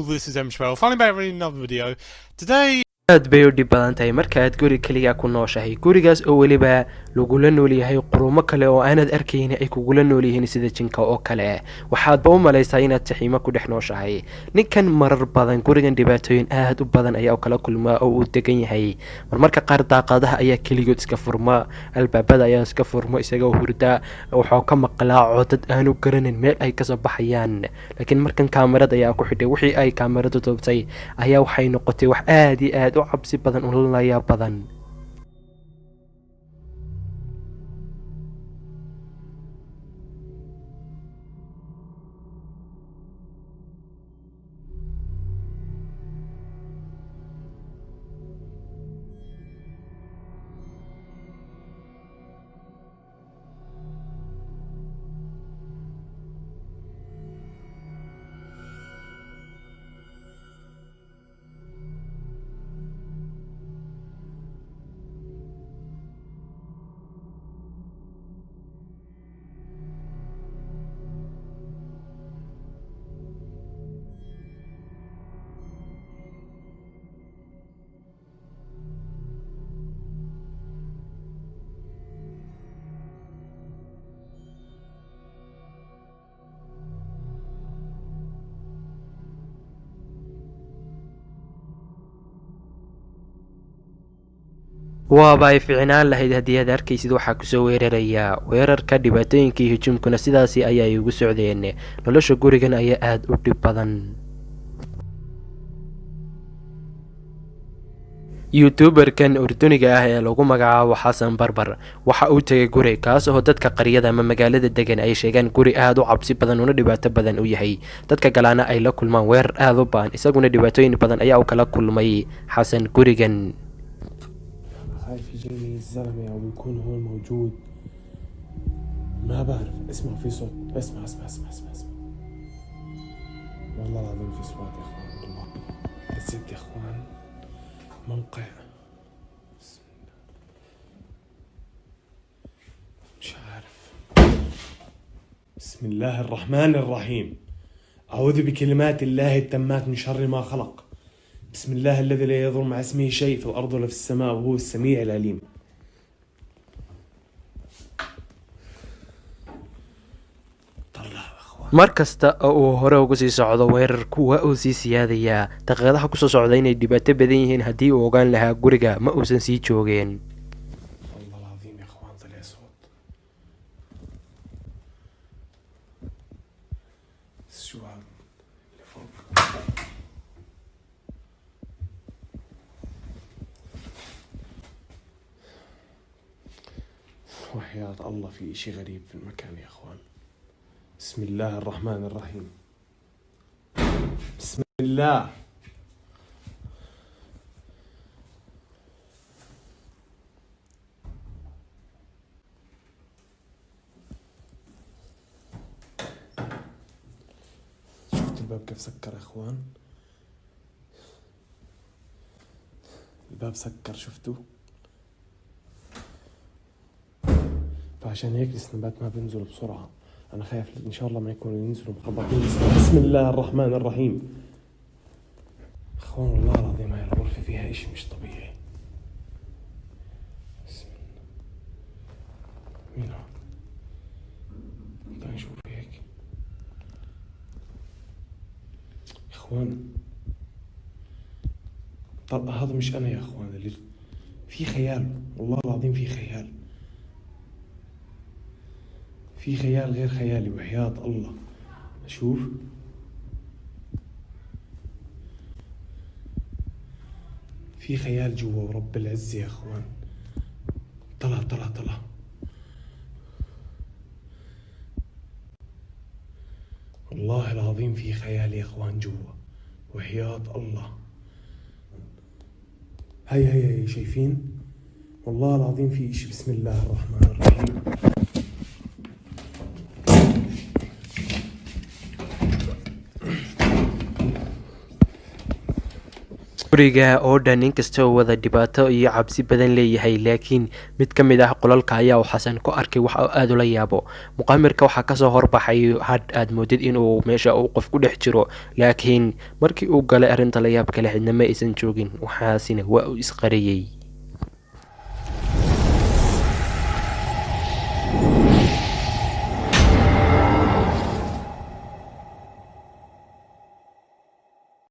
this is M12, finally back with another video. Today aad bay u dhib badan tahay marka aad guri kaliya ku nooshahay gurigaas oo waliba lagula nool yahay qurumo kale oo aanad arkayn ay kugula nool yihiin sida jinka oo kale waxaad u malaysaa inaad taxiimo ku dhex nooshahay ninkan marar badan gurigan dhibaatooyin aad u badan ayaa kala kulmaa oo uu degan yahay marmarka qaar daaqadaha ayaa kaligood iska furma albaabada ayaa iska furma isagoo hurda wuxuu ka maqlaa codad aanu garanin meel ay ka soo baxayaan laakiin markan kaamirada ayaa ku xidhay wixii ay kaamiradu toobtay ayaa waxay noqotay wax aad iyo aad cabsi badan oo la yaab badan waabay fiicnaan lahayd haddii aad arkaysid waxaa kusoo weeraraya weerarka dhibaatooyinka iyo hujumkuna sidaasi ayay ugu socdeen nolosha gurigan ayaa aad u dhib badan youtuberkan urduniga ah ee lagu magacaabo xasan barbar waxa uu tagay guri kaas oo dadka qaryada ama magaalada degan ay sheegaan guri aad u cabsi badan una dhibaato badan u yahay dadka galana ay la kulmaan weerar aad u baan isaguna dhibaatooyin badan ayaa kala kulmay xasan gurigan خايف يجيني الزلمة أو يكون هو موجود ما بعرف اسمع في صوت اسمع والله العظيم في صوت يا اخوان والله بصدق يا اخوان موقع بسم الله مش عارف بسم الله الرحمن الرحيم أعوذ بكلمات الله التامات من شر ما خلق بسم الله الذي لا يضر مع اسمه شيء في الأرض ولا في السماء وهو السميع العليم markasta oo hore ugu sii socdo weerarku waa uu sii siyaadayaa daqiiqadaha kusoo socda inay dhibaato badan yihiin haddii uu ogaan lahaa guriga ma uusan sii joogeen وحياة الله في إشي غريب في المكان يا أخوان بسم الله الرحمن الرحيم بسم الله شفت الباب كيف سكر يا أخوان الباب سكر شفتوا فعشان هيك السنابات ما بينزلوا بسرعة أنا خايف إن شاء الله ما يكونوا ينزلوا مخبطين بسم الله الرحمن الرحيم أخوان والله العظيم هاي الغرفة فيها إشي مش طبيعي بسم الله مين هون تعال نشوف هيك أخوان طب هذا مش أنا يا أخوان اللي في خيال والله العظيم في خيال في خيال غير خيالي وحياة الله أشوف في خيال جوا ورب العزة يا أخوان طلع والله العظيم في خيال يا أخوان جوا وحياة الله هي شايفين والله العظيم في إشي بسم الله الرحمن الرحيم guriga oo dhan inkasta oo wada dhibaato iyo cabsi badan leeyahay laakiin mid ka mid ah qolalka ayaa xasan ku arkay wax aad ula yaabo. muqaamirka waxaa kasoo horbaxay had aad moodid inuu meesha uu qof ku dhex jiro, laakiin markii uu galay arrinta la yaab kale cidna ma aysan joogin, waxaasina waa uu isqariyey.